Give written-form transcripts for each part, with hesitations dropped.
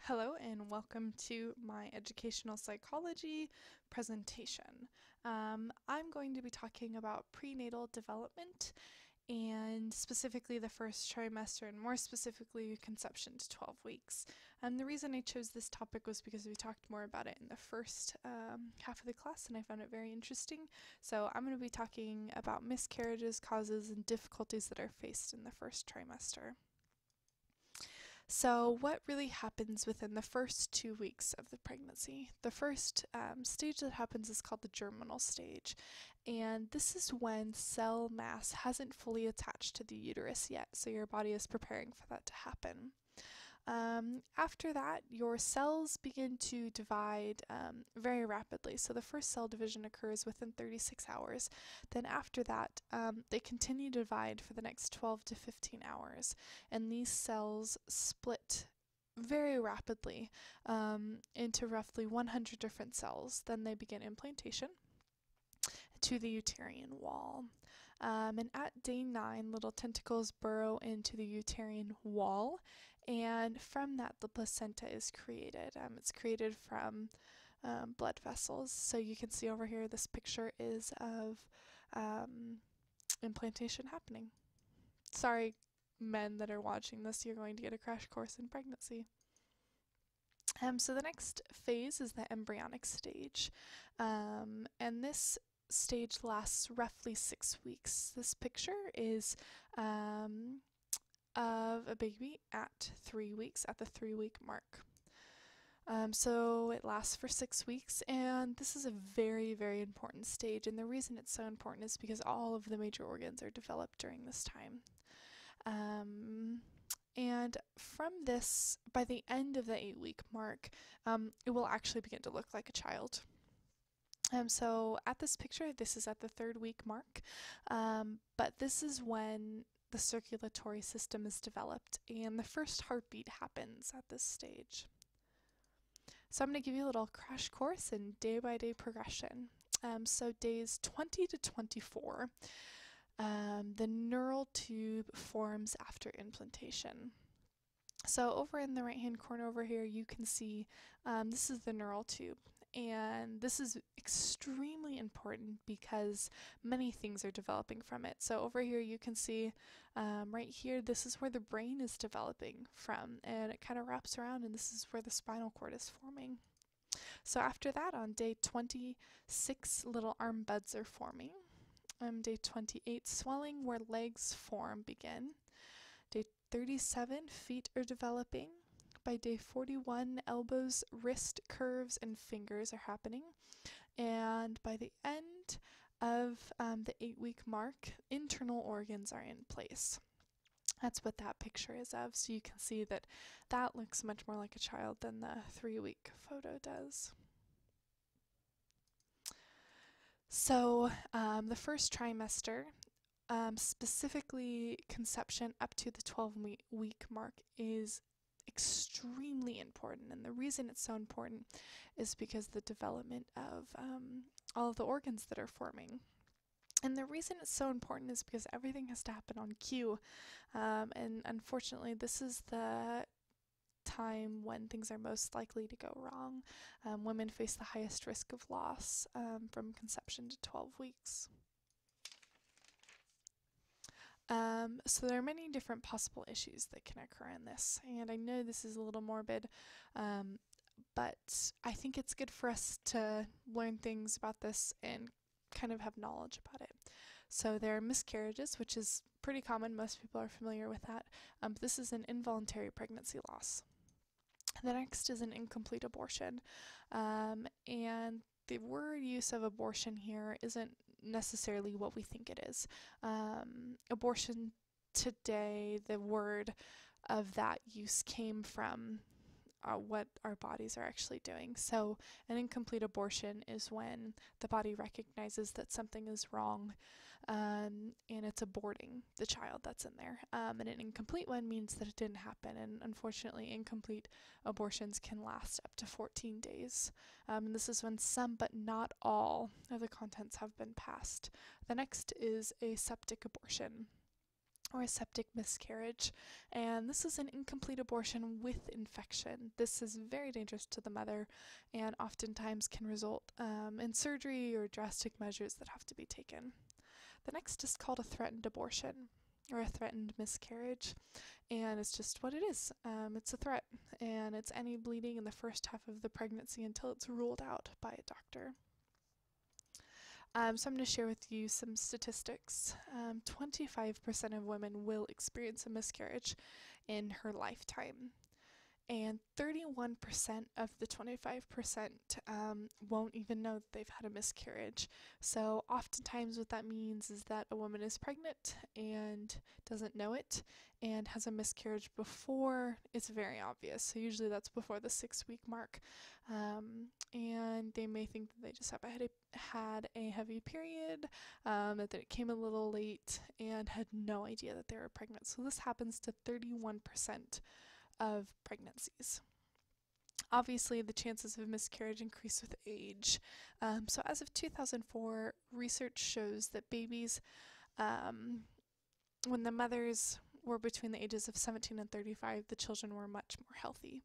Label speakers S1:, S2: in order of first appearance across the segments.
S1: Hello and welcome to my educational psychology presentation. I'm going to be talking about prenatal development and specifically the first trimester and more specifically conception to 12 weeks. The reason I chose this topic was because we talked more about it in the first half of the class and I found it very interesting. So I'm going to be talking about miscarriages, causes, and difficulties that are faced in the first trimester. So, what really happens within the first 2 weeks of the pregnancy? The first stage that happens is called the germinal stage, and this is when cell mass hasn't fully attached to the uterus yet, so your body is preparing for that to happen. After that, your cells begin to divide very rapidly. So the first cell division occurs within 36 hours. Then after that, they continue to divide for the next 12 to 15 hours. And these cells split very rapidly into roughly 100 different cells. Then they begin implantation to the uterine wall. And at day 9, little tentacles burrow into the uterine wall, and from that, the placenta is created. It's created from blood vessels. So you can see over here, this picture is of implantation happening. Sorry, men that are watching this, you're going to get a crash course in pregnancy. So the next phase is the embryonic stage, and this stage lasts roughly 6 weeks. This picture is of a baby at 3 weeks, at the 3-week mark. So it lasts for 6 weeks, and this is a very, very important stage. And the reason it's so important is because all of the major organs are developed during this time. And from this, by the end of the 8-week mark, it will actually begin to look like a child. So at this picture, this is at the 3rd week mark, but this is when the circulatory system is developed and the first heartbeat happens at this stage. So I'm going to give you a little crash course in day-by-day progression. So days 20 to 24, the neural tube forms after implantation. So over in the right-hand corner over here, you can see this is the neural tube. And this is extremely important because many things are developing from it. So over here you can see right here, this is where the brain is developing from, and it kind of wraps around, and this is where the spinal cord is forming. So after that, on day 26, little arm buds are forming. Day 28, swelling where legs form begin. Day 37, feet are developing. By day 41, elbows, wrist curves, and fingers are happening. And by the end of the 8-week mark, internal organs are in place. That's what that picture is of. So you can see that that looks much more like a child than the 3-week photo does. So the first trimester, specifically conception up to the 12-week mark, is extremely important, and the reason it's so important is because the development of all of the organs that are forming. And the reason it's so important is because everything has to happen on cue, and unfortunately this is the time when things are most likely to go wrong. Women face the highest risk of loss from conception to 12 weeks. So there are many different possible issues that can occur in this, and I know this is a little morbid, but I think it's good for us to learn things about this and kind of have knowledge about it. So there are miscarriages, which is pretty common. Most people are familiar with that. This is an involuntary pregnancy loss. The next is an incomplete abortion, and the word use of abortion here isn't necessarily what we think it is. Abortion today, the word of that use came from what our bodies are actually doing. So an incomplete abortion is when the body recognizes that something is wrong and it's aborting the child that's in there. And an incomplete one means that it didn't happen, and unfortunately incomplete abortions can last up to 14 days. And this is when some but not all of the contents have been passed. The next is a septic abortion. or a septic miscarriage. And this is an incomplete abortion with infection. This is very dangerous to the mother and oftentimes can result in surgery or drastic measures that have to be taken. The next is called a threatened abortion or a threatened miscarriage, and it's just what it is. It's a threat, and it's any bleeding in the first half of the pregnancy until it's ruled out by a doctor. So I'm going to share with you some statistics. 25% of women will experience a miscarriage in her lifetime, and 31% of the 25% won't even know that they've had a miscarriage. So oftentimes what that means is that a woman is pregnant and doesn't know it and has a miscarriage before it's very obvious. So usually that's before the 6-week mark. And they may think that they just had a heavy period, that it came a little late, and had no idea that they were pregnant. So this happens to 31% of pregnancies. Obviously, the chances of miscarriage increase with age. So as of 2004, research shows that babies, when the mothers were between the ages of 17 and 35, the children were much more healthy.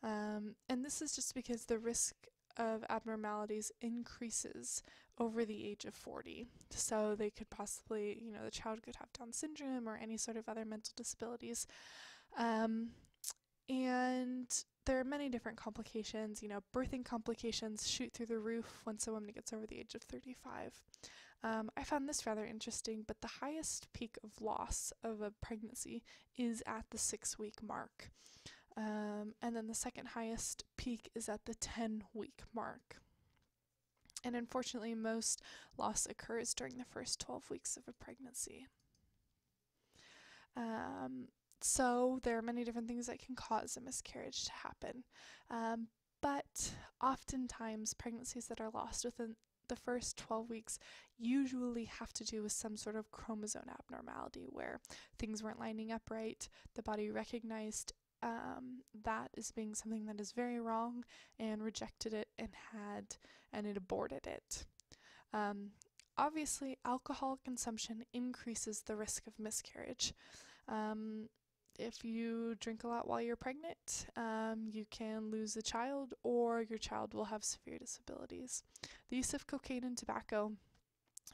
S1: And this is just because the risk of abnormalities increases over the age of 40. So they could possibly, the child could have Down syndrome or any sort of other mental disabilities. And there are many different complications. Birthing complications shoot through the roof once a woman gets over the age of 35. I found this rather interesting, but the highest peak of loss of a pregnancy is at the 6-week mark. And then the second highest peak is at the 10-week mark. And unfortunately, most loss occurs during the first 12 weeks of a pregnancy. So there are many different things that can cause a miscarriage to happen. But oftentimes pregnancies that are lost within the first 12 weeks usually have to do with some sort of chromosome abnormality where things weren't lining up right. The body recognized that as being something that is very wrong and rejected it and it aborted it. Obviously, alcohol consumption increases the risk of miscarriage. If you drink a lot while you're pregnant, you can lose a child or your child will have severe disabilities. The use of cocaine and tobacco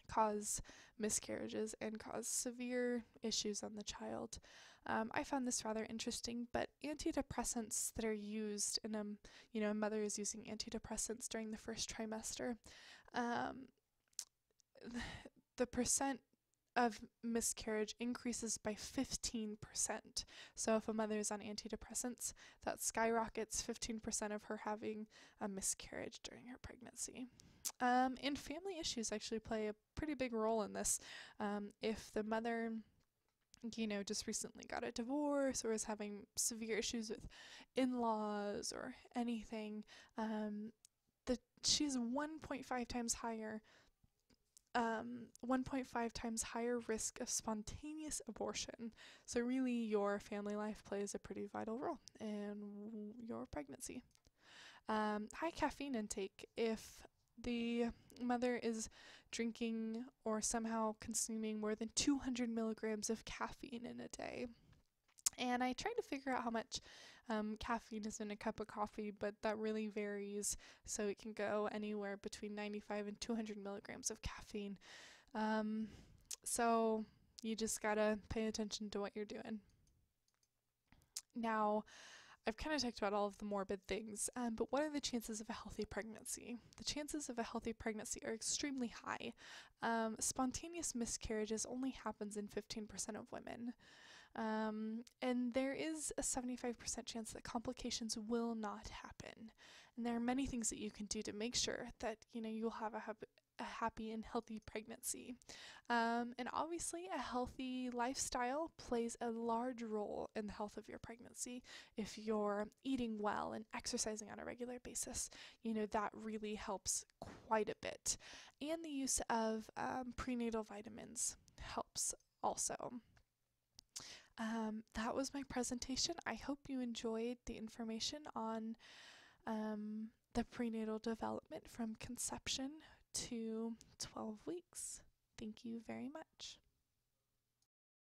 S1: cause miscarriages and cause severe issues on the child. I found this rather interesting, but antidepressants that are used in a mother is using antidepressants during the first trimester, the percent of miscarriage increases by 15%. So if a mother is on antidepressants, that skyrockets 15% of her having a miscarriage during her pregnancy. And family issues actually play a pretty big role in this. If the mother, just recently got a divorce or is having severe issues with in-laws or anything, she's 1.5 times higher 1.5 times higher risk of spontaneous abortion. So really your family life plays a pretty vital role in your pregnancy. High caffeine intake. If the mother is drinking or somehow consuming more than 200 milligrams of caffeine in a day. And I tried to figure out how much caffeine is in a cup of coffee, but that really varies. So it can go anywhere between 95 and 200 milligrams of caffeine. So you just gotta pay attention to what you're doing. Now, I've kind of talked about all of the morbid things, but what are the chances of a healthy pregnancy? The chances of a healthy pregnancy are extremely high. Spontaneous miscarriages only happens in 15% of women. And there is a 75% chance that complications will not happen. And there are many things that you can do to make sure that, you'll have a happy and healthy pregnancy. And obviously a healthy lifestyle plays a large role in the health of your pregnancy. If you're eating well and exercising on a regular basis, that really helps quite a bit. And the use of prenatal vitamins helps also. That was my presentation. I hope you enjoyed the information on the prenatal development from conception to 12 weeks. Thank you very much.